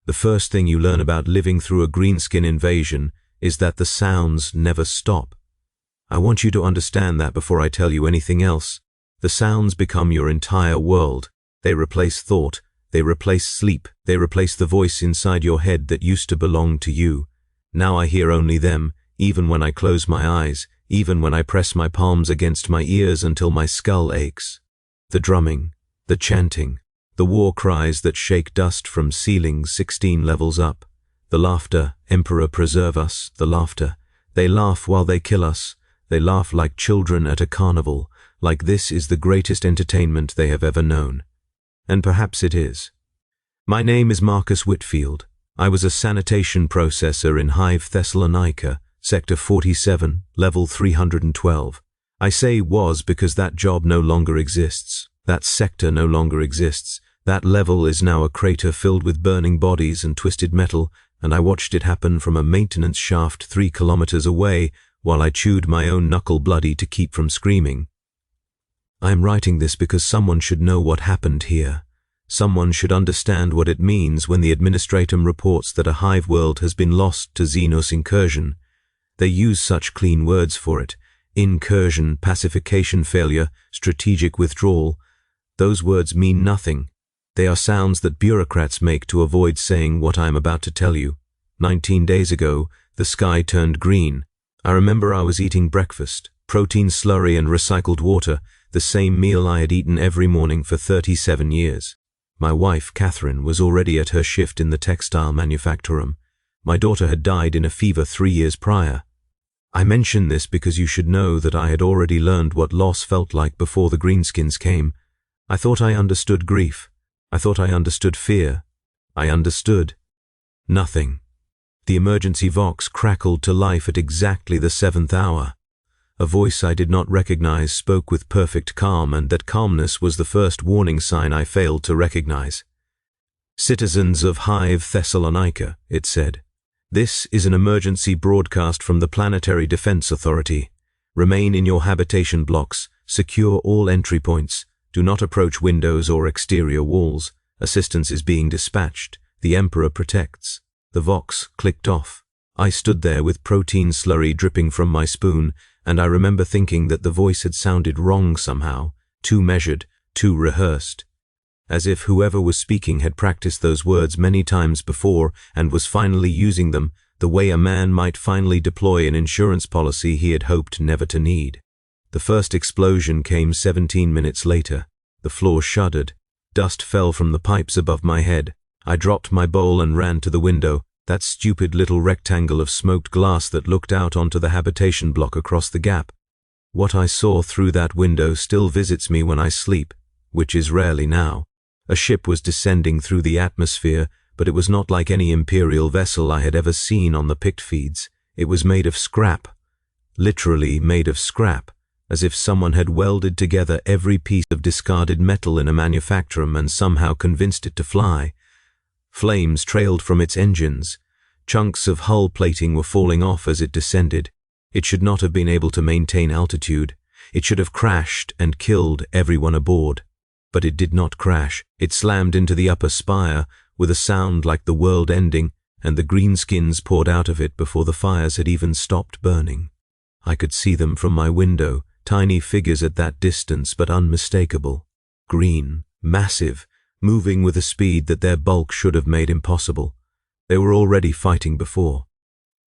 The first thing you learn about living through a greenskin invasion is that the sounds never stop. I want you to understand that before I tell you anything else. The sounds become your entire world. They replace thought, they replace sleep, they replace the voice inside your head that used to belong to you. Now I hear only them, even when I close my eyes, even when I press my palms against my ears until my skull aches. The drumming, the chanting, the war cries that shake dust from ceilings 16 levels up. The laughter, Emperor preserve us, the laughter. They laugh while they kill us. They laugh like children at a carnival, like this is the greatest entertainment they have ever known. And perhaps it is. My name is Marcus Whitfield. I was a sanitation processor in Hive Thessalonica, Sector 47, Level 312. I say was because that job no longer exists. That sector no longer exists. That level is now a crater filled with burning bodies and twisted metal, and I watched it happen from a maintenance shaft 3 kilometers away while I chewed my own knuckle bloody to keep from screaming. I am writing this because someone should know what happened here. Someone should understand what it means when the administratum reports that a Hive World has been lost to Xenos incursion. They use such clean words for it. Incursion, pacification failure, strategic withdrawal. Those words mean nothing. They are sounds that bureaucrats make to avoid saying what I am about to tell you. 19 days ago, the sky turned green. I remember I was eating breakfast, protein slurry and recycled water, the same meal I had eaten every morning for 37 years. My wife, Catherine, was already at her shift in the textile manufactorum. My daughter had died in a fever 3 years prior. I mention this because you should know that I had already learned what loss felt like before the greenskins came. I thought I understood grief. I thought I understood fear. I understood nothing. The emergency vox crackled to life at exactly the 7th hour. A voice I did not recognize spoke with perfect calm, and that calmness was the first warning sign I failed to recognize. Citizens of Hive Thessalonica, it said. This is an emergency broadcast from the Planetary Defense Authority. Remain in your habitation blocks. Secure all entry points. Do not approach windows or exterior walls. Assistance is being dispatched. The Emperor protects. The vox clicked off. I stood there with protein slurry dripping from my spoon, and I remember thinking that the voice had sounded wrong somehow, too measured, too rehearsed. As if whoever was speaking had practiced those words many times before and was finally using them the way a man might finally deploy an insurance policy he had hoped never to need. The first explosion came 17 minutes later. The floor shuddered. Dust fell from the pipes above my head. I dropped my bowl and ran to the window, that stupid little rectangle of smoked glass that looked out onto the habitation block across the gap. What I saw through that window still visits me when I sleep, which is rarely now. A ship was descending through the atmosphere, but it was not like any Imperial vessel I had ever seen on the pict feeds. It was made of scrap, literally made of scrap, as if someone had welded together every piece of discarded metal in a manufactorum and somehow convinced it to fly. Flames trailed from its engines. Chunks of hull plating were falling off as it descended. It should not have been able to maintain altitude. It should have crashed and killed everyone aboard. But it did not crash. It slammed into the upper spire with a sound like the world ending, and the greenskins poured out of it before the fires had even stopped burning. I could see them from my window, tiny figures at that distance but unmistakable. Green, massive, moving with a speed that their bulk should have made impossible. They were already fighting before.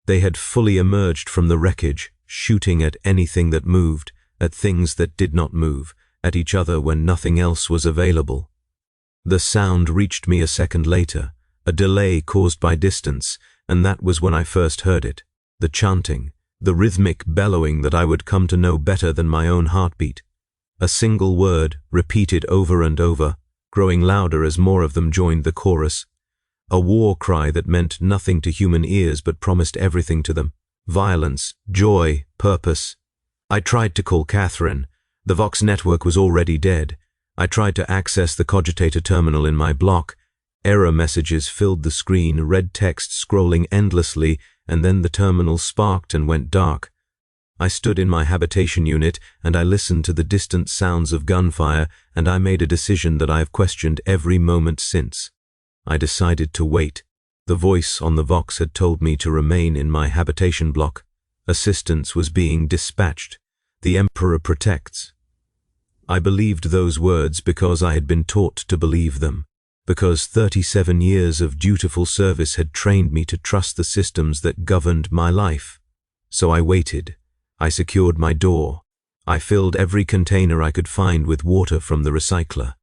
They had fully emerged from the wreckage, shooting at anything that moved, at things that did not move, at each other when nothing else was available. The sound reached me a second later, a delay caused by distance, and that was when I first heard it. The chanting, the rhythmic bellowing that I would come to know better than my own heartbeat. A single word, repeated over and over, growing louder as more of them joined the chorus. A war cry that meant nothing to human ears but promised everything to them. Violence, joy, purpose. I tried to call Catherine. The Vox network was already dead. I tried to access the cogitator terminal in my block. Error messages filled the screen, red text scrolling endlessly, and then the terminal sparked and went dark. I stood in my habitation unit, and I listened to the distant sounds of gunfire, and I made a decision that I have questioned every moment since. I decided to wait, The voice on the Vox had told me to remain in my habitation block. Assistance was being dispatched. The Emperor protects. I believed those words because I had been taught to believe them, because 37 years of dutiful service had trained me to trust the systems that governed my life. So I waited. I secured my door. I filled every container I could find with water from the recycler.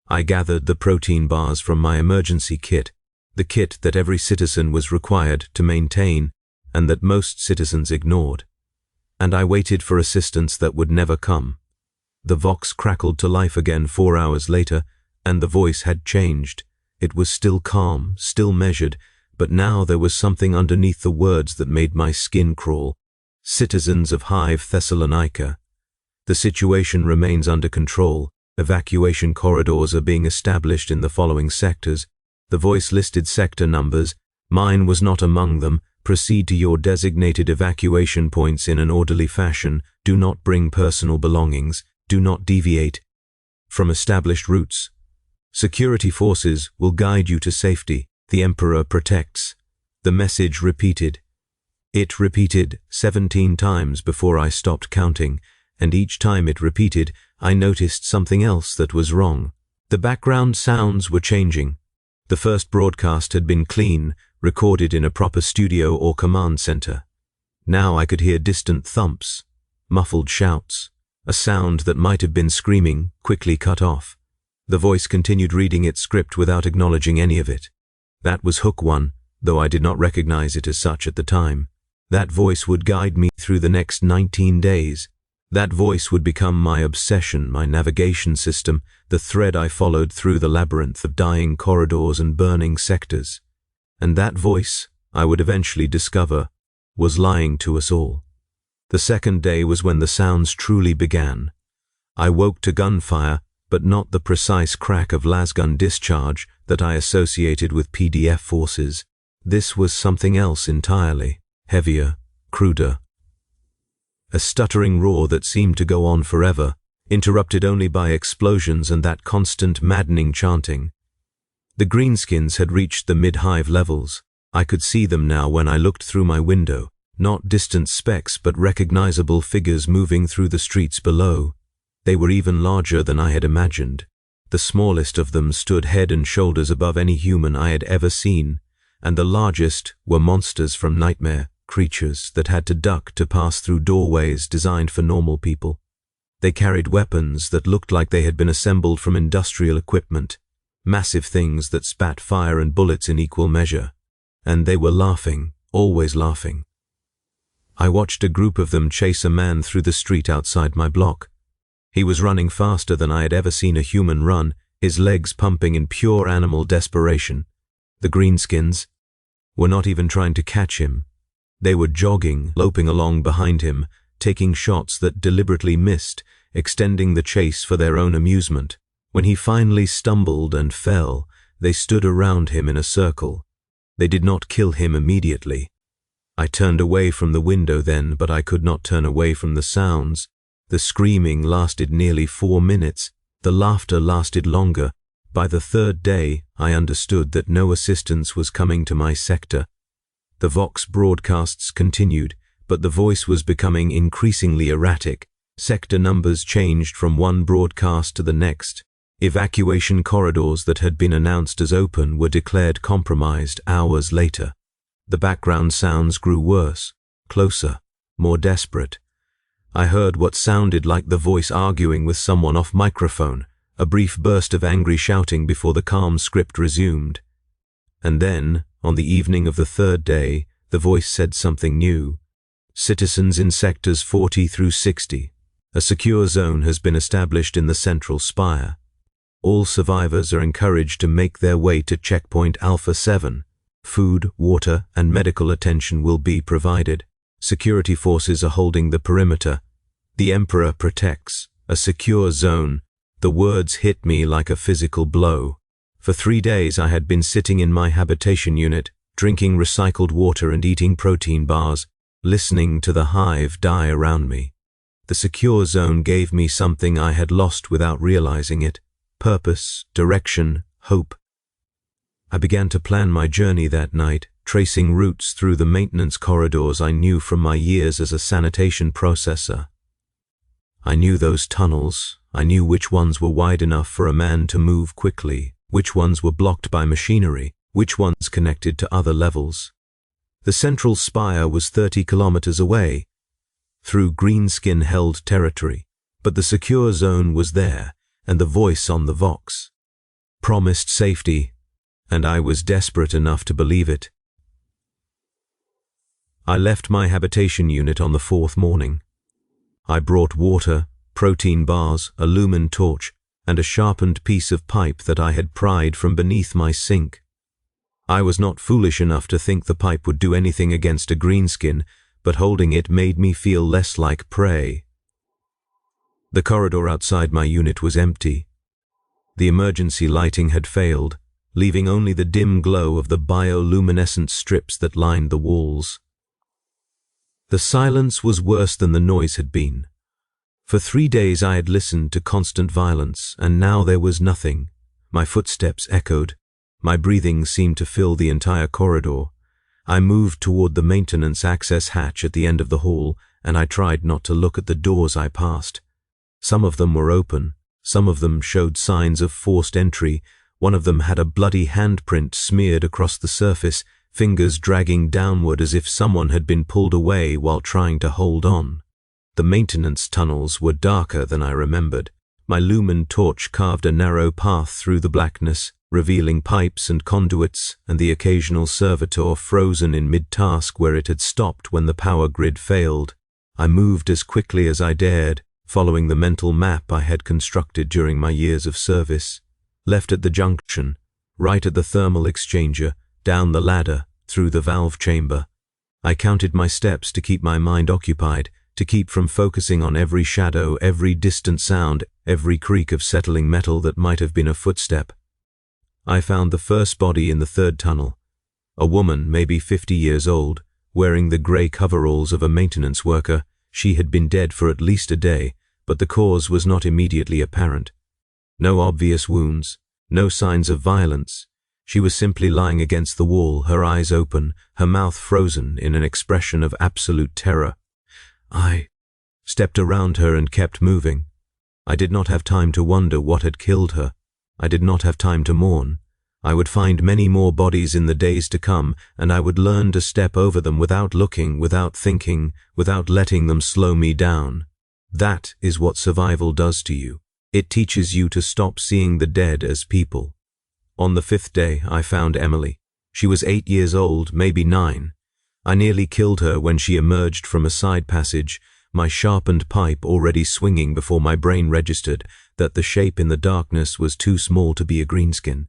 I gathered the protein bars from my emergency kit, the kit that every citizen was required to maintain and that most citizens ignored. And I waited for assistance that would never come. The Vox crackled to life again 4 hours later, and the voice had changed. It was still calm, still measured, but now there was something underneath the words that made my skin crawl. Citizens of Hive Thessalonica. The situation remains under control. Evacuation corridors are being established in the following sectors. The voice listed sector numbers. Mine was not among them. Proceed to your designated evacuation points in an orderly fashion. Do not bring personal belongings. Do not deviate from established routes. Security forces will guide you to safety. The Emperor protects. The message repeated. It repeated 17 times before I stopped counting, and each time it repeated, I noticed something else that was wrong. The background sounds were changing. The first broadcast had been clean, recorded in a proper studio or command center. Now I could hear distant thumps, muffled shouts, a sound that might have been screaming, quickly cut off. The voice continued reading its script without acknowledging any of it. That was Hook 1, though I did not recognize it as such at the time. That voice would guide me through the next 19 days. That voice would become my obsession, my navigation system, the thread I followed through the labyrinth of dying corridors and burning sectors. And that voice, I would eventually discover, was lying to us all. The second day was when the sounds truly began. I woke to gunfire, but not the precise crack of lasgun discharge that I associated with PDF forces. This was something else entirely, heavier, cruder. A stuttering roar that seemed to go on forever, interrupted only by explosions and that constant maddening chanting. The greenskins had reached the mid-hive levels. I could see them now when I looked through my window, not distant specks but recognizable figures moving through the streets below. They were even larger than I had imagined. The smallest of them stood head and shoulders above any human I had ever seen, and the largest were monsters from nightmare, creatures that had to duck to pass through doorways designed for normal people. They carried weapons that looked like they had been assembled from industrial equipment, massive things that spat fire and bullets in equal measure. And they were laughing, always laughing. I watched a group of them chase a man through the street outside my block. He was running faster than I had ever seen a human run, his legs pumping in pure animal desperation. The greenskins were not even trying to catch him. They were jogging, loping along behind him, taking shots that deliberately missed, extending the chase for their own amusement. When he finally stumbled and fell, they stood around him in a circle. They did not kill him immediately. I turned away from the window then, but I could not turn away from the sounds. The screaming lasted nearly 4 minutes. The laughter lasted longer. By the third day, I understood that no assistance was coming to my sector. The Vox broadcasts continued, but the voice was becoming increasingly erratic. Sector numbers changed from one broadcast to the next. Evacuation corridors that had been announced as open were declared compromised hours later. The background sounds grew worse, closer, more desperate. I heard what sounded like the voice arguing with someone off microphone, a brief burst of angry shouting before the calm script resumed. And then, on the evening of the third day, the voice said something new. Citizens in sectors 40 through 60. A secure zone has been established in the central spire. All survivors are encouraged to make their way to checkpoint Alpha 7. Food, water, and medical attention will be provided. Security forces are holding the perimeter. The Emperor protects. A secure zone. The words hit me like a physical blow. For 3 days I had been sitting in my habitation unit, drinking recycled water and eating protein bars, listening to the hive die around me. The secure zone gave me something I had lost without realizing it. Purpose, direction, hope. I began to plan my journey that night, tracing routes through the maintenance corridors I knew from my years as a sanitation processor. I knew those tunnels. I knew which ones were wide enough for a man to move quickly, which ones were blocked by machinery, which ones connected to other levels. The central spire was 30 kilometers away, through greenskin-held territory, but the secure zone was there, and the voice on the Vox promised safety, and I was desperate enough to believe it. I left my habitation unit on the 4th morning. I brought water, protein bars, a lumen torch, and a sharpened piece of pipe that I had pried from beneath my sink. I was not foolish enough to think the pipe would do anything against a greenskin, but holding it made me feel less like prey. The corridor outside my unit was empty. The emergency lighting had failed, leaving only the dim glow of the bioluminescent strips that lined the walls. The silence was worse than the noise had been. For 3 days I had listened to constant violence, and now there was nothing. My footsteps echoed. My breathing seemed to fill the entire corridor. I moved toward the maintenance access hatch at the end of the hall, and I tried not to look at the doors I passed. Some of them were open. Some of them showed signs of forced entry. One of them had a bloody handprint smeared across the surface, fingers dragging downward as if someone had been pulled away while trying to hold on. The maintenance tunnels were darker than I remembered. My lumen torch carved a narrow path through the blackness, revealing pipes and conduits and the occasional servitor frozen in mid-task where it had stopped when the power grid failed. I moved as quickly as I dared, following the mental map I had constructed during my years of service. Left at the junction, right at the thermal exchanger, down the ladder, through the valve chamber. I counted my steps to keep my mind occupied, to keep from focusing on every shadow, every distant sound, every creak of settling metal that might have been a footstep. I found the first body in the 3rd tunnel. A woman, maybe 50 years old, wearing the grey coveralls of a maintenance worker. She had been dead for at least a day, but the cause was not immediately apparent. No obvious wounds, no signs of violence. She was simply lying against the wall, her eyes open, her mouth frozen in an expression of absolute terror. I stepped around her and kept moving. I did not have time to wonder what had killed her. I did not have time to mourn. I would find many more bodies in the days to come, and I would learn to step over them without looking, without thinking, without letting them slow me down. That is what survival does to you. It teaches you to stop seeing the dead as people. On the 5th day, I found Emily. She was 8 years old, maybe 9. I nearly killed her when she emerged from a side passage, my sharpened pipe already swinging before my brain registered that the shape in the darkness was too small to be a greenskin.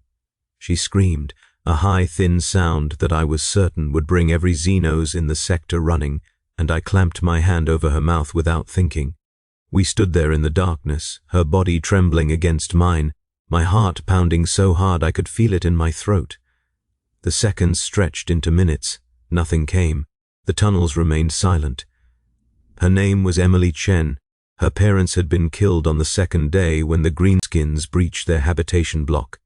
She screamed, a high, thin sound that I was certain would bring every Xenos in the sector running, and I clamped my hand over her mouth without thinking. We stood there in the darkness, her body trembling against mine, my heart pounding so hard I could feel it in my throat. The seconds stretched into minutes. Nothing came. The tunnels remained silent. Her name was Emily Chen. Her parents had been killed on the 2nd day when the greenskins breached their habitation block.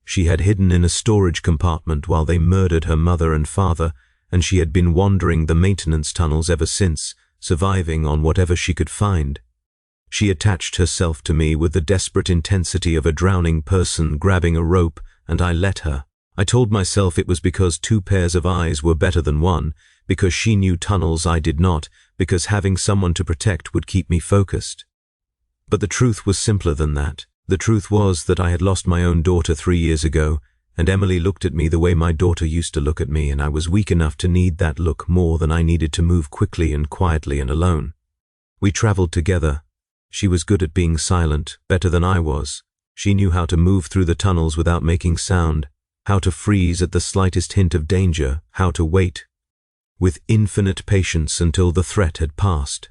She had hidden in a storage compartment while they murdered her mother and father, and she had been wandering the maintenance tunnels ever since, surviving on whatever she could find. She attached herself to me with the desperate intensity of a drowning person grabbing a rope, and I let her. I told myself it was because 2 pairs of eyes were better than 1, because she knew tunnels I did not, because having someone to protect would keep me focused. But the truth was simpler than that. The truth was that I had lost my own daughter 3 years ago, and Emily looked at me the way my daughter used to look at me, and I was weak enough to need that look more than I needed to move quickly and quietly and alone. We traveled together. She was good at being silent, better than I was. She knew how to move through the tunnels without making sound, how to freeze at the slightest hint of danger, how to wait with infinite patience until the threat had passed.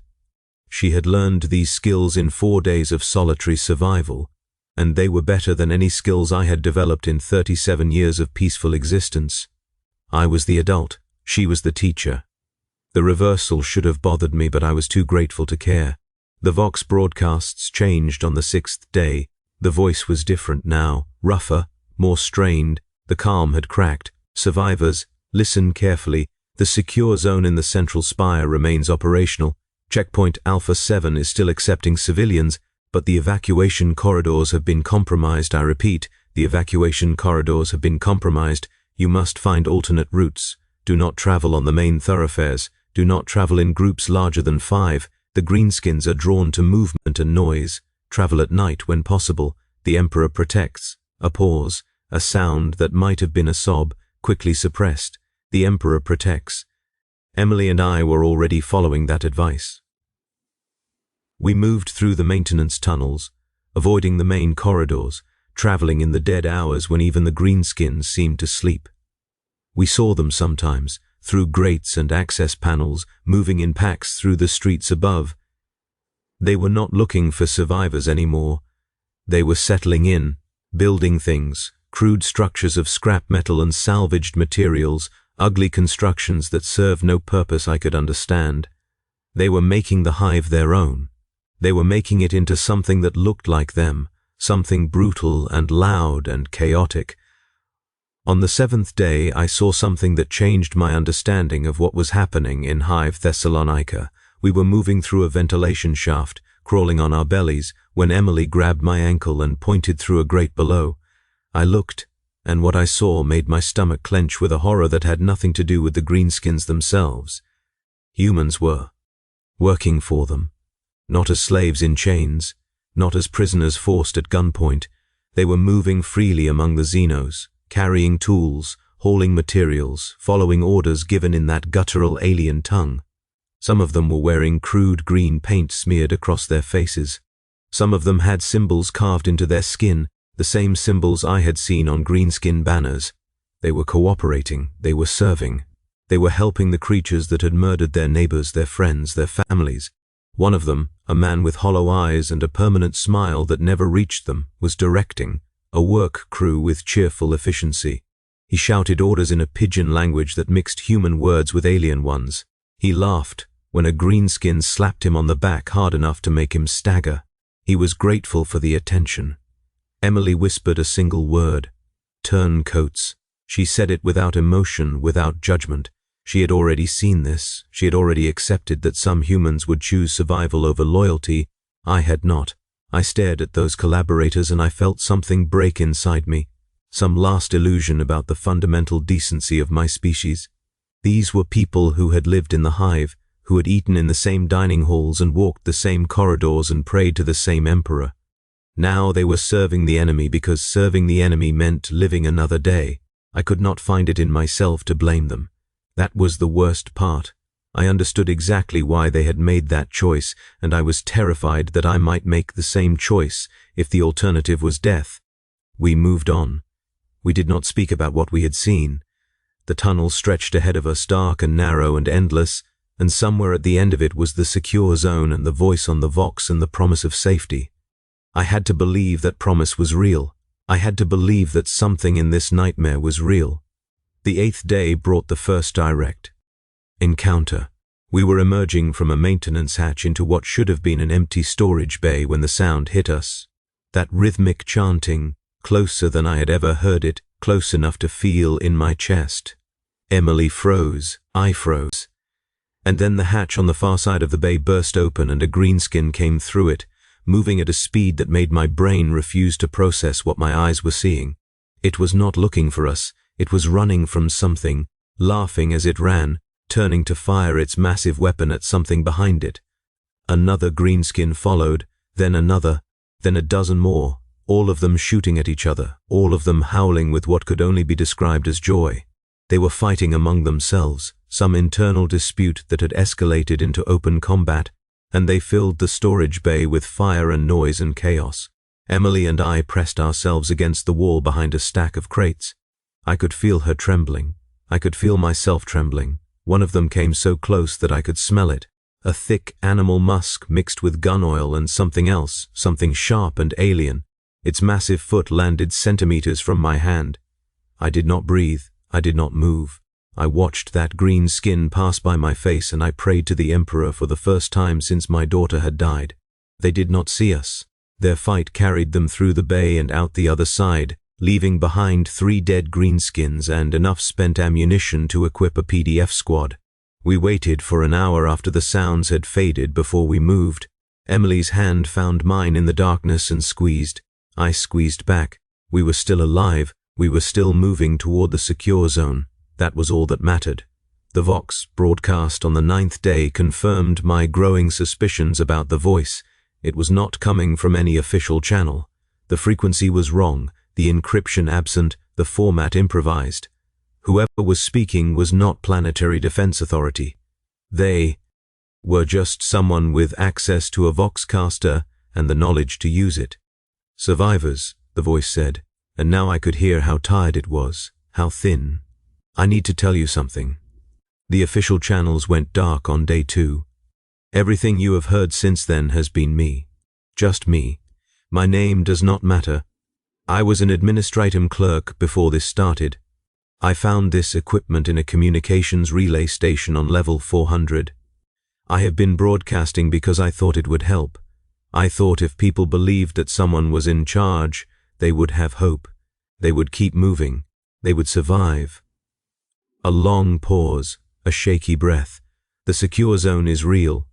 She had learned these skills in 4 days of solitary survival, and they were better than any skills I had developed in 37 years of peaceful existence. I was the adult, she was the teacher. The reversal should have bothered me, but I was too grateful to care. The Vox broadcasts changed on the 6th day. The voice was different now, rougher, more strained, The calm had cracked. Survivors, listen carefully. The secure zone in the central spire remains operational. Checkpoint Alpha 7 is still accepting civilians, but the evacuation corridors have been compromised. I repeat, the evacuation corridors have been compromised. You must find alternate routes. Do not travel on the main thoroughfares. Do not travel in groups larger than 5. The greenskins are drawn to movement and noise. Travel at night when possible. The Emperor protects. A pause. A sound that might have been a sob, quickly suppressed. The Emperor protects. Emily and I were already following that advice. We moved through the maintenance tunnels, avoiding the main corridors, traveling in the dead hours when even the greenskins seemed to sleep. We saw them sometimes, through grates and access panels, moving in packs through the streets above. They were not looking for survivors anymore. They were settling in, building things, crude structures of scrap metal and salvaged materials, ugly constructions that served no purpose I could understand. They were making the hive their own. They were making it into something that looked like them, something brutal and loud and chaotic. On the 7th day, I saw something that changed my understanding of what was happening in Hive Thessalonica. We were moving through a ventilation shaft, crawling on our bellies, when Emily grabbed my ankle and pointed through a grate below. I looked, and what I saw made my stomach clench with a horror that had nothing to do with the greenskins themselves. Humans were working for them, not as slaves in chains, not as prisoners forced at gunpoint. They were moving freely among the Xenos, carrying tools, hauling materials, following orders given in that guttural alien tongue. Some of them were wearing crude green paint smeared across their faces. Some of them had symbols carved into their skin, the same symbols I had seen on greenskin banners. They were cooperating, they were serving. They were helping the creatures that had murdered their neighbors, their friends, their families. One of them, a man with hollow eyes and a permanent smile that never reached them, was directing a work crew with cheerful efficiency. He shouted orders in a pidgin language that mixed human words with alien ones. He laughed when a greenskin slapped him on the back hard enough to make him stagger. He was grateful for the attention. Emily whispered a single word. Turncoats. She said it without emotion, without judgment. She had already seen this. She had already accepted that some humans would choose survival over loyalty. I had not. I stared at those collaborators and I felt something break inside me. Some last illusion about the fundamental decency of my species. These were people who had lived in the hive, who had eaten in the same dining halls and walked the same corridors and prayed to the same emperor. Now they were serving the enemy because serving the enemy meant living another day. I could not find it in myself to blame them. That was the worst part. I understood exactly why they had made that choice, and I was terrified that I might make the same choice if the alternative was death. We moved on. We did not speak about what we had seen. The tunnel stretched ahead of us, dark and narrow and endless, and somewhere at the end of it was the secure zone and the voice on the Vox and the promise of safety. I had to believe that promise was real. I had to believe that something in this nightmare was real. The 8th day brought the first direct encounter. We were emerging from a maintenance hatch into what should have been an empty storage bay when the sound hit us. That rhythmic chanting, closer than I had ever heard it, close enough to feel in my chest. Emily froze. I froze. And then the hatch on the far side of the bay burst open and a greenskin came through it, moving at a speed that made my brain refuse to process what my eyes were seeing. It was not looking for us. It was running from something, laughing as it ran, turning to fire its massive weapon at something behind it. Another greenskin followed, then another, then a dozen more, all of them shooting at each other, all of them howling with what could only be described as joy. They were fighting among themselves, some internal dispute that had escalated into open combat, and they filled the storage bay with fire and noise and chaos. Emily and I pressed ourselves against the wall behind a stack of crates. I could feel her trembling. I could feel myself trembling. One of them came so close that I could smell it. A thick animal musk mixed with gun oil and something else, something sharp and alien. Its massive foot landed centimeters from my hand. I did not breathe. I did not move. I watched that green skin pass by my face and I prayed to the Emperor for the first time since my daughter had died. They did not see us. Their fight carried them through the bay and out the other side. leaving behind 3 dead greenskins and enough spent ammunition to equip a PDF squad. We waited for an hour after the sounds had faded before we moved. Emily's hand found mine in the darkness and squeezed. I squeezed back. We were still alive. We were still moving toward the secure zone. That was all that mattered. The Vox broadcast on the 9th day confirmed my growing suspicions about the voice. It was not coming from any official channel. The frequency was wrong, the encryption absent, the format improvised. Whoever was speaking was not Planetary Defense Authority. They were just someone with access to a Voxcaster and the knowledge to use it. Survivors, the voice said, and now I could hear how tired it was, how thin. I need to tell you something. The official channels went dark on day 2. Everything you have heard since then has been me. Just me. My name does not matter. I was an administratum clerk before this started. I found this equipment in a communications relay station on level 400. I have been broadcasting because I thought it would help. I thought if people believed that someone was in charge, they would have hope. They would keep moving. They would survive. A long pause, a shaky breath. The secure zone is real.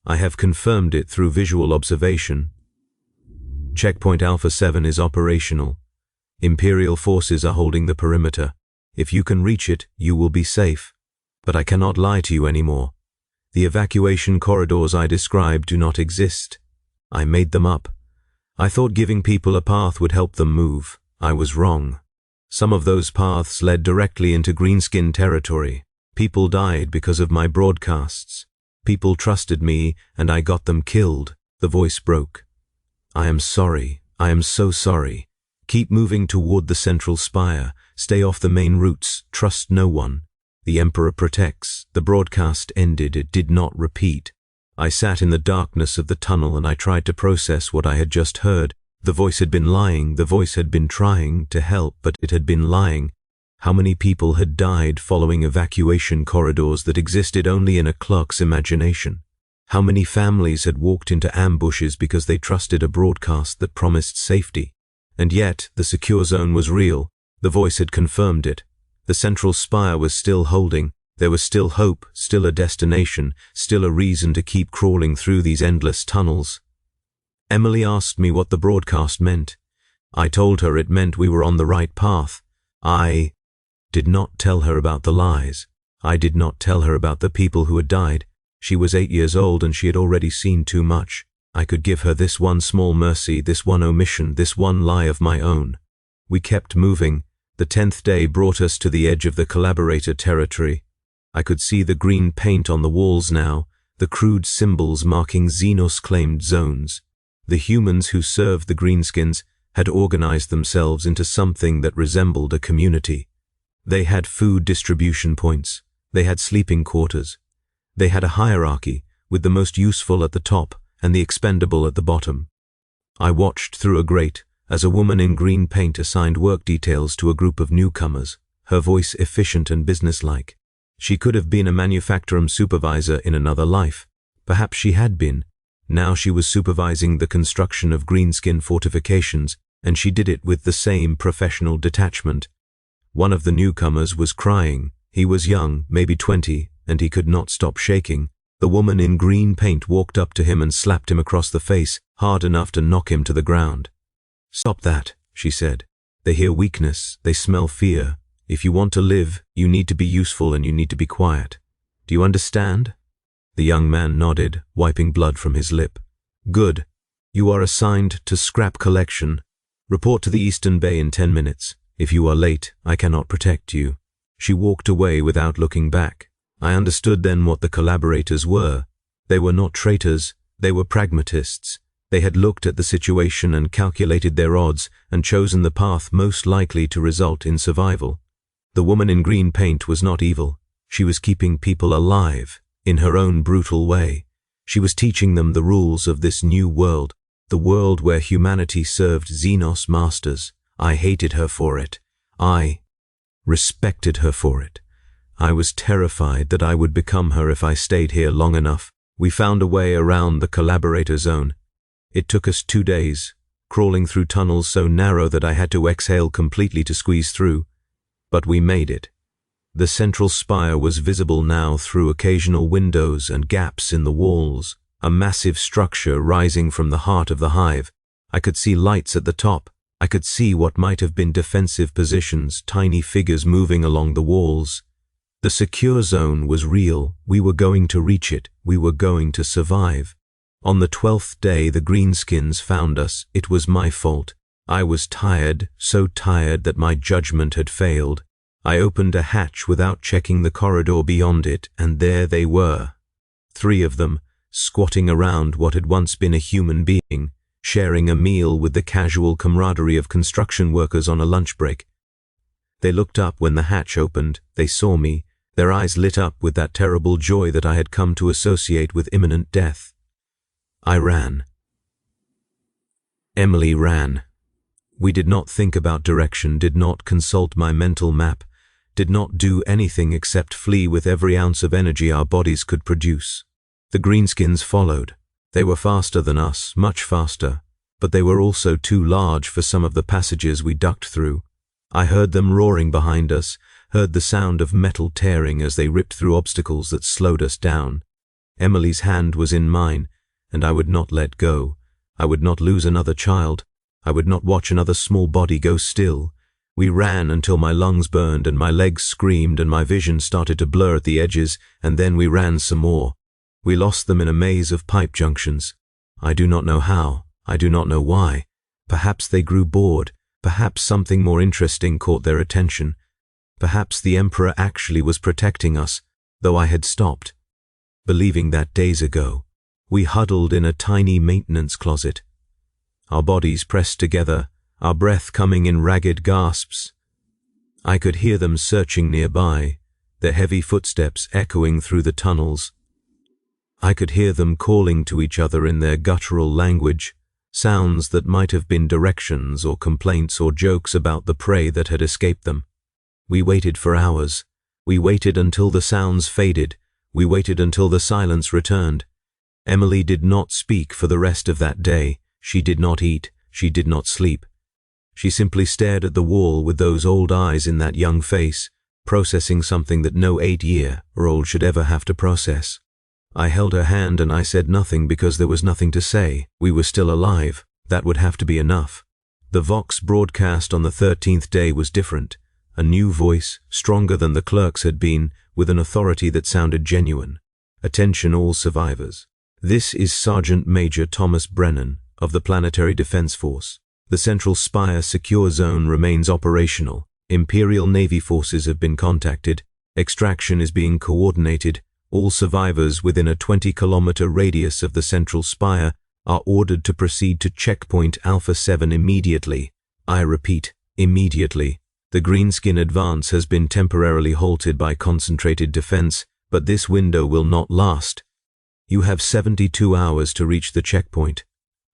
I have confirmed it through visual observation. Checkpoint Alpha 7 is operational. Imperial forces are holding the perimeter. If you can reach it, you will be safe. But I cannot lie to you anymore. The evacuation corridors I described do not exist. I made them up. I thought giving people a path would help them move. I was wrong. Some of those paths led directly into greenskin territory. People died because of my broadcasts. People trusted me, and I got them killed. The voice broke. I am sorry. I am so sorry. Keep moving toward the central spire. Stay off the main routes. Trust no one. The Emperor protects. The broadcast ended. It did not repeat. I sat in the darkness of the tunnel and I tried to process what I had just heard. The voice had been lying. The voice had been trying to help, but it had been lying. How many people had died following evacuation corridors that existed only in a clerk's imagination? How many families had walked into ambushes because they trusted a broadcast that promised safety? And yet, the secure zone was real. The voice had confirmed it. The central spire was still holding. There was still hope, still a destination, still a reason to keep crawling through these endless tunnels. Emily asked me what the broadcast meant. I told her it meant we were on the right path. I did not tell her about the lies. I did not tell her about the people who had died. She was 8 years old and she had already seen too much. I could give her this one small mercy, this one omission, this one lie of my own. We kept moving. The 10th day brought us to the edge of the Collaborator territory. I could see the green paint on the walls now, the crude symbols marking Xenos-claimed zones. The humans who served the greenskins had organized themselves into something that resembled a community. They had food distribution points. They had sleeping quarters. They had a hierarchy, with the most useful at the top and the expendable at the bottom. I watched through a grate as a woman in green paint assigned work details to a group of newcomers, her voice efficient and businesslike. She could have been a manufacturing supervisor in another life. Perhaps she had been. Now she was supervising the construction of greenskin fortifications, and she did it with the same professional detachment. One of the newcomers was crying. He was young, maybe 20, and he could not stop shaking. The woman in green paint walked up to him and slapped him across the face, hard enough to knock him to the ground. "Stop that," she said. "They hear weakness, they smell fear. If you want to live, you need to be useful and you need to be quiet. Do you understand?" The young man nodded, wiping blood from his lip. "Good. You are assigned to scrap collection. Report to the Eastern Bay in 10 minutes. If you are late, I cannot protect you." She walked away without looking back. I understood then what the collaborators were. They were not traitors, they were pragmatists. They had looked at the situation and calculated their odds and chosen the path most likely to result in survival. The woman in green paint was not evil. She was keeping people alive, in her own brutal way. She was teaching them the rules of this new world, the world where humanity served Xenos masters. I hated her for it. I respected her for it. I was terrified that I would become her if I stayed here long enough. We found a way around the Collaborator zone. It took us 2 days. crawling through tunnels so narrow that I had to exhale completely to squeeze through. But we made it. The central spire was visible now through occasional windows and gaps in the walls, a massive structure rising from the heart of the hive. I could see lights at the top. I could see what might have been defensive positions, tiny figures moving along the walls. The secure zone was real. We were going to reach it. We were going to survive. On the 12th day, the greenskins found us. It was my fault. I was tired, so tired that my judgment had failed. I opened a hatch without checking the corridor beyond it, and there they were. 3 of them, squatting around what had once been a human being, sharing a meal with the casual camaraderie of construction workers on a lunch break. They looked up when the hatch opened. They saw me. Their eyes lit up with that terrible joy that I had come to associate with imminent death. I ran. Emily ran. We did not think about direction, did not consult my mental map, did not do anything except flee with every ounce of energy our bodies could produce. The greenskins followed. They were faster than us, much faster, but they were also too large for some of the passages we ducked through. I heard them roaring behind us, heard the sound of metal tearing as they ripped through obstacles that slowed us down. Emily's hand was in mine, and I would not let go. I would not lose another child. I would not watch another small body go still. We ran until my lungs burned and my legs screamed and my vision started to blur at the edges, and then we ran some more. We lost them in a maze of pipe junctions. I do not know how. I do not know why. Perhaps they grew bored. Perhaps something more interesting caught their attention. Perhaps the Emperor actually was protecting us, though I had stopped believing that days ago. We huddled in a tiny maintenance closet, our bodies pressed together, our breath coming in ragged gasps. I could hear them searching nearby, their heavy footsteps echoing through the tunnels. I could hear them calling to each other in their guttural language, sounds that might have been directions or complaints or jokes about the prey that had escaped them. We waited for hours. We waited until the sounds faded. We waited until the silence returned. Emily did not speak for the rest of that day. She did not eat. She did not sleep. She simply stared at the wall with those old eyes in that young face, processing something that no 8-year-old should ever have to process. I held her hand and I said nothing because there was nothing to say. We were still alive. That would have to be enough. The Vox broadcast on the 13th day was different. A new voice, stronger than the clerk's had been, with an authority that sounded genuine. Attention all survivors. This is Sergeant Major Thomas Brennan of the Planetary Defense Force. The Central Spire Secure Zone remains operational. Imperial Navy forces have been contacted. Extraction is being coordinated. All survivors within a 20-kilometer radius of the Central Spire are ordered to proceed to Checkpoint Alpha 7 immediately. I repeat, immediately. The Greenskin advance has been temporarily halted by concentrated defense, but this window will not last. You have 72 hours to reach the checkpoint.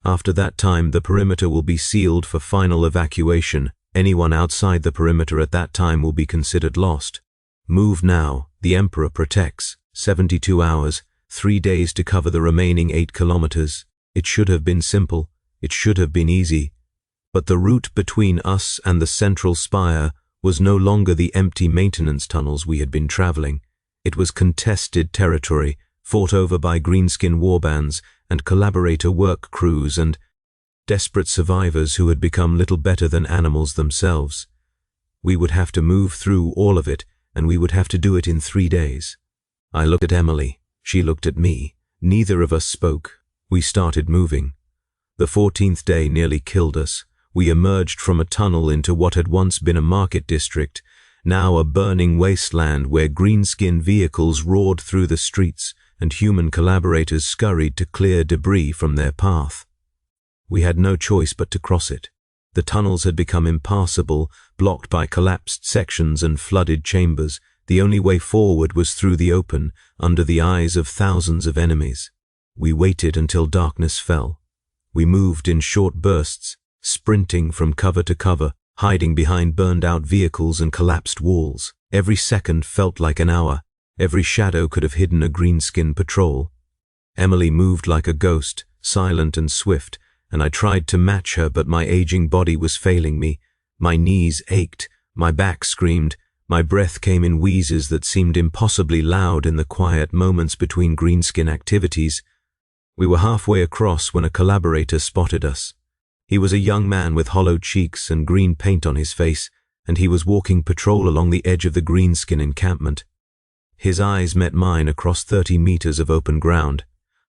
After that time, the perimeter will be sealed for final evacuation. Anyone outside the perimeter at that time will be considered lost. Move now. The Emperor protects. 72 hours, 3 days to cover the remaining 8 kilometers. It should have been simple. It should have been easy. But the route between us and the Central Spire was no longer the empty maintenance tunnels we had been traveling. It was contested territory, fought over by greenskin warbands and collaborator work crews and desperate survivors who had become little better than animals themselves. We would have to move through all of it, and we would have to do it in 3 days. I looked at Emily. She looked at me. Neither of us spoke. We started moving. The 14th day nearly killed us. We emerged from a tunnel into what had once been a market district, now a burning wasteland where greenskin vehicles roared through the streets and human collaborators scurried to clear debris from their path. We had no choice but to cross it. The tunnels had become impassable, blocked by collapsed sections and flooded chambers. The only way forward was through the open, under the eyes of thousands of enemies. We waited until darkness fell. We moved in short bursts, sprinting from cover to cover, hiding behind burned-out vehicles and collapsed walls. Every second felt like an hour. Every shadow could have hidden a greenskin patrol. Emily moved like a ghost, silent and swift, and I tried to match her, but my aging body was failing me. My knees ached, my back screamed, my breath came in wheezes that seemed impossibly loud in the quiet moments between greenskin activities. We were halfway across when a collaborator spotted us. He was a young man with hollow cheeks and green paint on his face, and he was walking patrol along the edge of the greenskin encampment. His eyes met mine across 30 meters of open ground.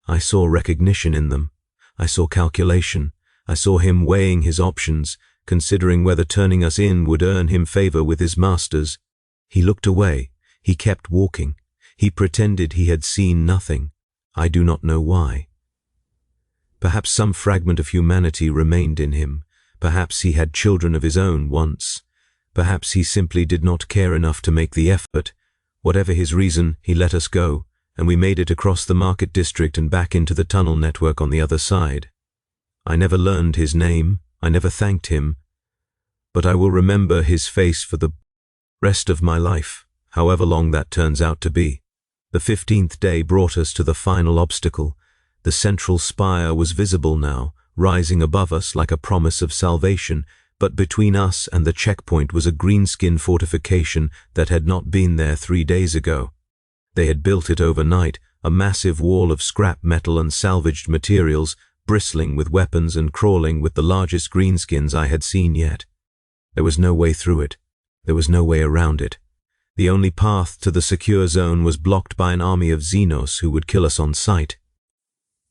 I saw recognition in them. I saw calculation. I saw him weighing his options, considering whether turning us in would earn him favor with his masters. He looked away. He kept walking. He pretended he had seen nothing. I do not know why. Perhaps some fragment of humanity remained in him. Perhaps he had children of his own once. Perhaps he simply did not care enough to make the effort. Whatever his reason, he let us go, and we made it across the market district and back into the tunnel network on the other side. I never learned his name. I never thanked him. But I will remember his face for the rest of my life, however long that turns out to be. The 15th day brought us to the final obstacle. The central spire was visible now, rising above us like a promise of salvation, but between us and the checkpoint was a greenskin fortification that had not been there 3 days ago. They had built it overnight, a massive wall of scrap metal and salvaged materials, bristling with weapons and crawling with the largest greenskins I had seen yet. There was no way through it. There was no way around it. The only path to the secure zone was blocked by an army of Xenos who would kill us on sight.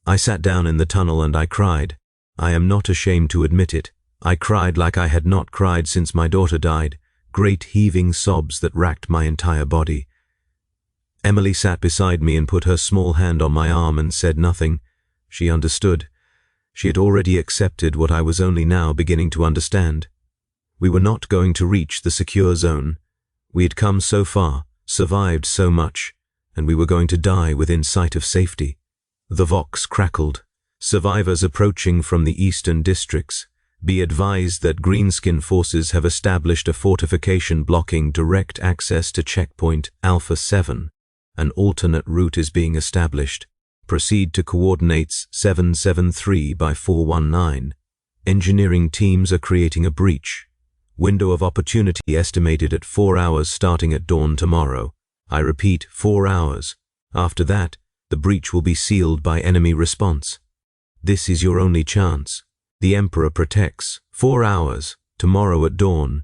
I sat down in the tunnel and I cried. I am not ashamed to admit it. I cried like I had not cried since my daughter died, great heaving sobs that racked my entire body. Emily sat beside me and put her small hand on my arm and said nothing. She understood. She had already accepted what I was only now beginning to understand. We were not going to reach the secure zone. We had come so far, survived so much, and we were going to die within sight of safety. The Vox crackled. Survivors approaching from the eastern districts. Be advised that greenskin forces have established a fortification blocking direct access to checkpoint Alpha 7. An alternate route is being established. Proceed to coordinates 773 by 419. Engineering teams are creating a breach. Window of opportunity estimated at 4 hours starting at dawn tomorrow. I repeat, 4 hours. After that, the breach will be sealed by enemy response. This is your only chance. The Emperor protects. 4 hours. Tomorrow at dawn.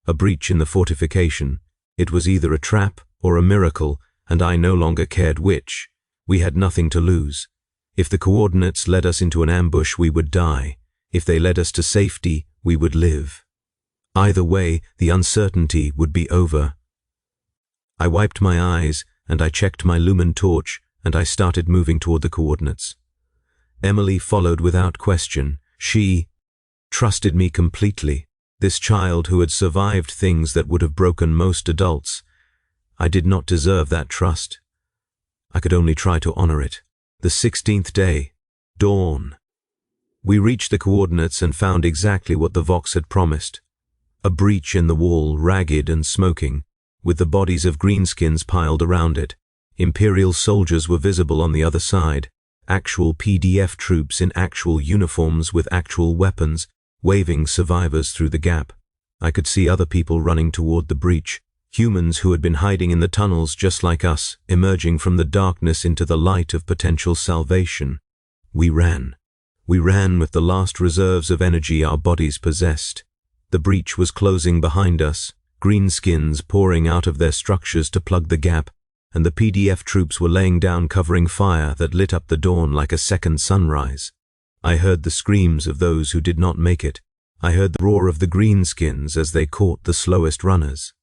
A breach in the fortification. It was either a trap or a miracle, and I no longer cared which. We had nothing to lose. If the coordinates led us into an ambush, we would die. If they led us to safety, we would live. Either way, the uncertainty would be over. I wiped my eyes, and I checked my lumen torch, and I started moving toward the coordinates. Emily followed without question. She trusted me completely. This child who had survived things that would have broken most adults. I did not deserve that trust. I could only try to honor it. The 16th day. Dawn. We reached the coordinates and found exactly what the Vox had promised. A breach in the wall, ragged and smoking, with the bodies of greenskins piled around it. Imperial soldiers were visible on the other side. Actual PDF troops in actual uniforms with actual weapons, waving survivors through the gap. I could see other people running toward the breach. Humans who had been hiding in the tunnels just like us, emerging from the darkness into the light of potential salvation. We ran. We ran with the last reserves of energy our bodies possessed. The breach was closing behind us, greenskins pouring out of their structures to plug the gap, and the PDF troops were laying down covering fire that lit up the dawn like a second sunrise. I heard the screams of those who did not make it. I heard the roar of the greenskins as they caught the slowest runners.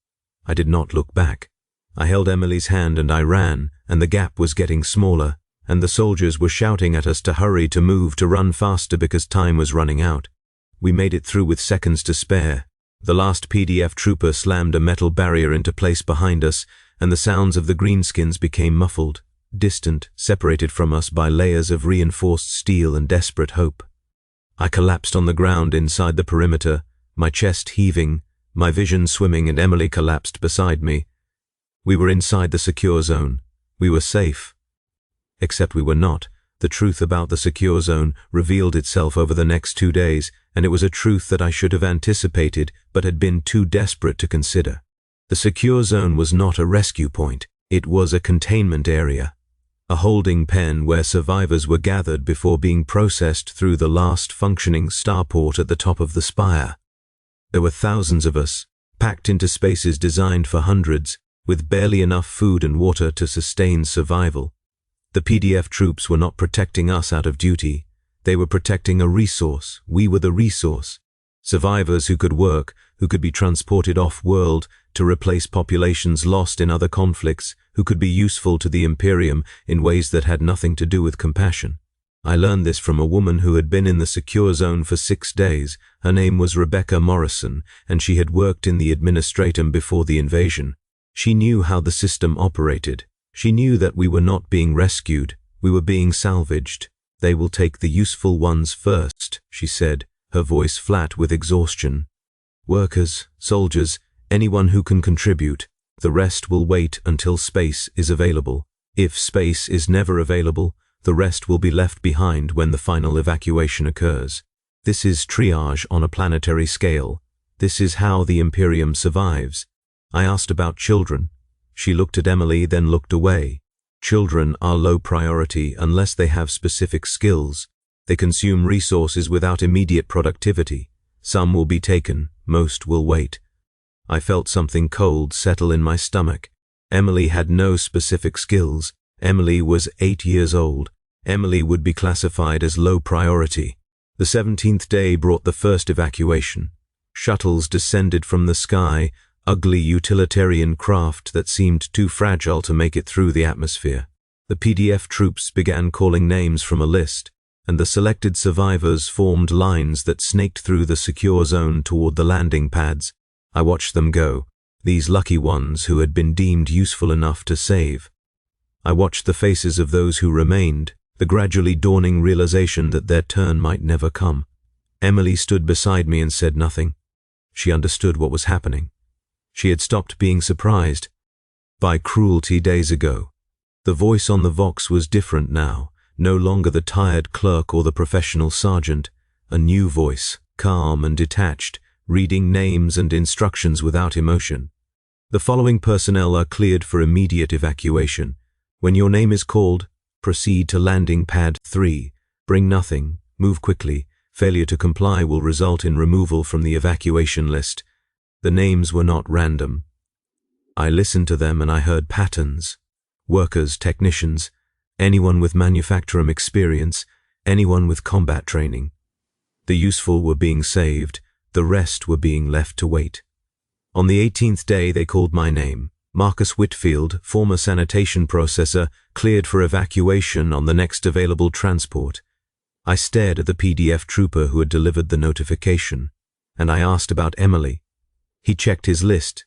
I did not look back. I held Emily's hand and I ran, and the gap was getting smaller, and the soldiers were shouting at us to hurry, to move, to run faster because time was running out. We made it through with seconds to spare. The last PDF trooper slammed a metal barrier into place behind us, and the sounds of the greenskins became muffled, distant, separated from us by layers of reinforced steel and desperate hope. I collapsed on the ground inside the perimeter, my chest heaving, my vision swimming, and Emily collapsed beside me. We were inside the secure zone. We were safe. Except we were not. The truth about the secure zone revealed itself over the next 2 days, and it was a truth that I should have anticipated but had been too desperate to consider. The secure zone was not a rescue point. It was a containment area, a holding pen where survivors were gathered before being processed through the last functioning starport at the top of the spire. There were thousands of us, packed into spaces designed for hundreds, with barely enough food and water to sustain survival. The PDF troops were not protecting us out of duty. They were protecting a resource. We were the resource. Survivors who could work, who could be transported off-world to replace populations lost in other conflicts, who could be useful to the Imperium in ways that had nothing to do with compassion. I learned this from a woman who had been in the secure zone for 6 days. Her name was Rebecca Morrison, and she had worked in the administratum before the invasion. She knew how the system operated. She knew that we were not being rescued, we were being salvaged. They will take the useful ones first, she said, her voice flat with exhaustion. Workers, soldiers, anyone who can contribute. The rest will wait until space is available. If space is never available, the rest will be left behind when the final evacuation occurs. This is triage on a planetary scale. This is how the Imperium survives. I asked about children. She looked at Emily, then looked away. Children are low priority unless they have specific skills. They consume resources without immediate productivity. Some will be taken, most will wait. I felt something cold settle in my stomach. Emily had no specific skills. Emily was 8 years old. Emily would be classified as low priority. The 17th day brought the first evacuation. Shuttles descended from the sky, ugly utilitarian craft that seemed too fragile to make it through the atmosphere. The PDF troops began calling names from a list, and the selected survivors formed lines that snaked through the secure zone toward the landing pads. I watched them go, these lucky ones who had been deemed useful enough to save. I watched the faces of those who remained, the gradually dawning realization that their turn might never come. Emily stood beside me and said nothing. She understood what was happening. She had stopped being surprised by cruelty days ago. The voice on the Vox was different now, no longer the tired clerk or the professional sergeant. A new voice, calm and detached, reading names and instructions without emotion. The following personnel are cleared for immediate evacuation. When your name is called, proceed to landing pad 3. Bring nothing, move quickly. Failure to comply will result in removal from the evacuation list. The names were not random. I listened to them and I heard patterns. Workers, technicians, anyone with manufacturing experience, anyone with combat training. The useful were being saved, the rest were being left to wait. On the 18th day they called my name. Marcus Whitfield, former sanitation processor, cleared for evacuation on the next available transport. I stared at the PDF trooper who had delivered the notification, and I asked about Emily. He checked his list.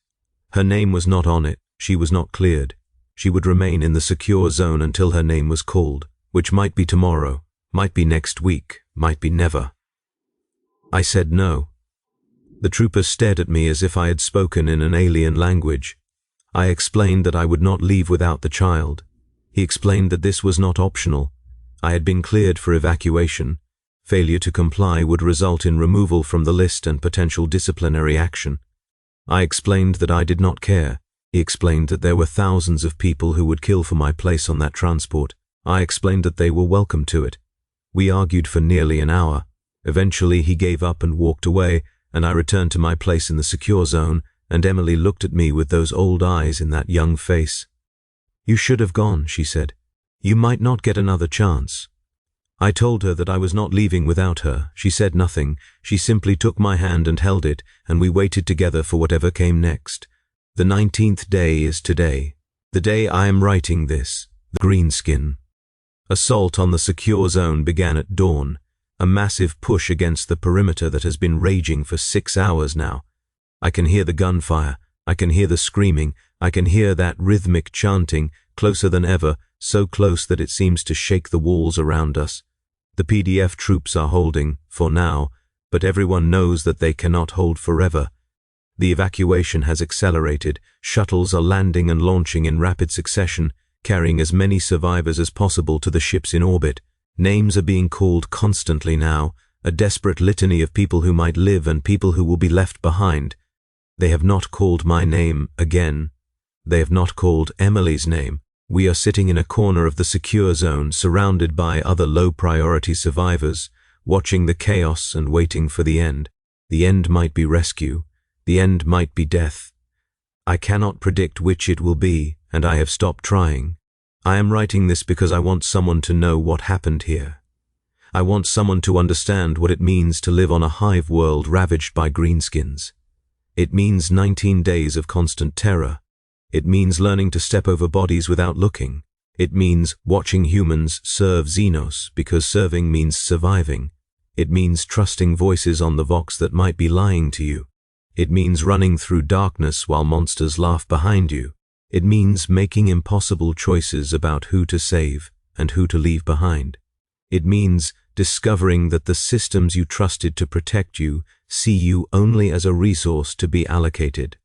Her name was not on it. She was not cleared. She would remain in the secure zone until her name was called, which might be tomorrow, might be next week, might be never. I said no. The trooper stared at me as if I had spoken in an alien language. I explained that I would not leave without the child. He explained that this was not optional. I had been cleared for evacuation. Failure to comply would result in removal from the list and potential disciplinary action. I explained that I did not care. He explained that there were thousands of people who would kill for my place on that transport. I explained that they were welcome to it. We argued for nearly an hour. Eventually he gave up and walked away, and I returned to my place in the secure zone, and Emily looked at me with those old eyes in that young face. You should have gone, she said. You might not get another chance. I told her that I was not leaving without her. She said nothing. She simply took my hand and held it, and we waited together for whatever came next. The 19th day is today. The day I am writing this. The greenskin. Assault on the secure zone began at dawn. A massive push against the perimeter that has been raging for 6 hours now. I can hear the gunfire, I can hear the screaming, I can hear that rhythmic chanting, closer than ever, so close that it seems to shake the walls around us. The PDF troops are holding, for now, but everyone knows that they cannot hold forever. The evacuation has accelerated, shuttles are landing and launching in rapid succession, carrying as many survivors as possible to the ships in orbit. Names are being called constantly now, a desperate litany of people who might live and people who will be left behind. They have not called my name again. They have not called Emily's name. We are sitting in a corner of the secure zone, surrounded by other low-priority survivors, watching the chaos and waiting for the end. The end might be rescue. The end might be death. I cannot predict which it will be, and I have stopped trying. I am writing this because I want someone to know what happened here. I want someone to understand what it means to live on a hive world ravaged by greenskins. It means 19 days of constant terror. It means learning to step over bodies without looking. It means watching humans serve Xenos because serving means surviving. It means trusting voices on the Vox that might be lying to you. It means running through darkness while monsters laugh behind you. It means making impossible choices about who to save and who to leave behind. It means discovering that the systems you trusted to protect you see you only as a resource to be allocated.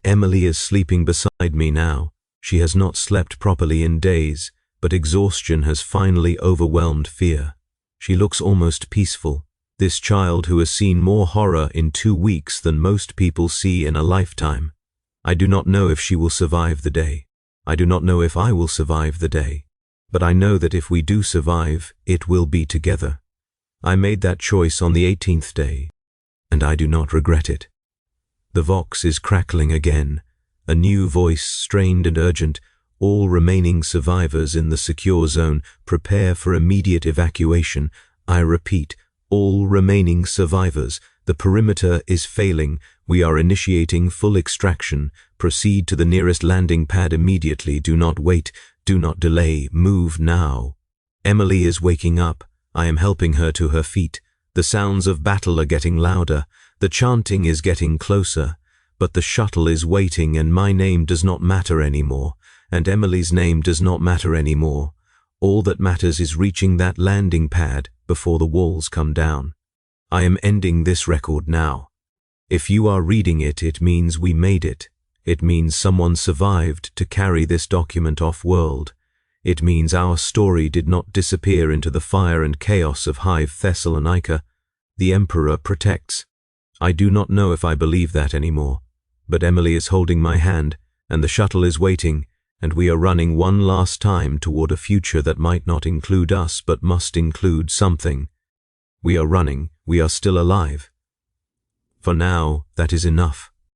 Emily is sleeping beside me now. She has not slept properly in days, but exhaustion has finally overwhelmed fear. She looks almost peaceful. This child who has seen more horror in 2 weeks than most people see in a lifetime. I do not know if she will survive the day. I do not know if I will survive the day. But I know that if we do survive, it will be together. I made that choice on the 18th day, and I do not regret it. The Vox is crackling again, a new voice, strained and urgent. All remaining survivors in the secure zone, prepare for immediate evacuation. I repeat, all remaining survivors. The perimeter is failing. We are initiating full extraction. Proceed to the nearest landing pad immediately. Do not wait. Do not delay. Move now. Emily is waking up. I am helping her to her feet. The sounds of battle are getting louder. The chanting is getting closer. But the shuttle is waiting, and my name does not matter anymore. And Emily's name does not matter anymore. All that matters is reaching that landing pad before the walls come down. I am ending this record now. If you are reading it, it means we made it. It means someone survived to carry this document off-world. It means our story did not disappear into the fire and chaos of Hive Thessalonica. The Emperor protects. I do not know if I believe that anymore, but Emily is holding my hand, and the shuttle is waiting, and we are running one last time toward a future that might not include us but must include something. We are running, we are still alive. For now, that is enough.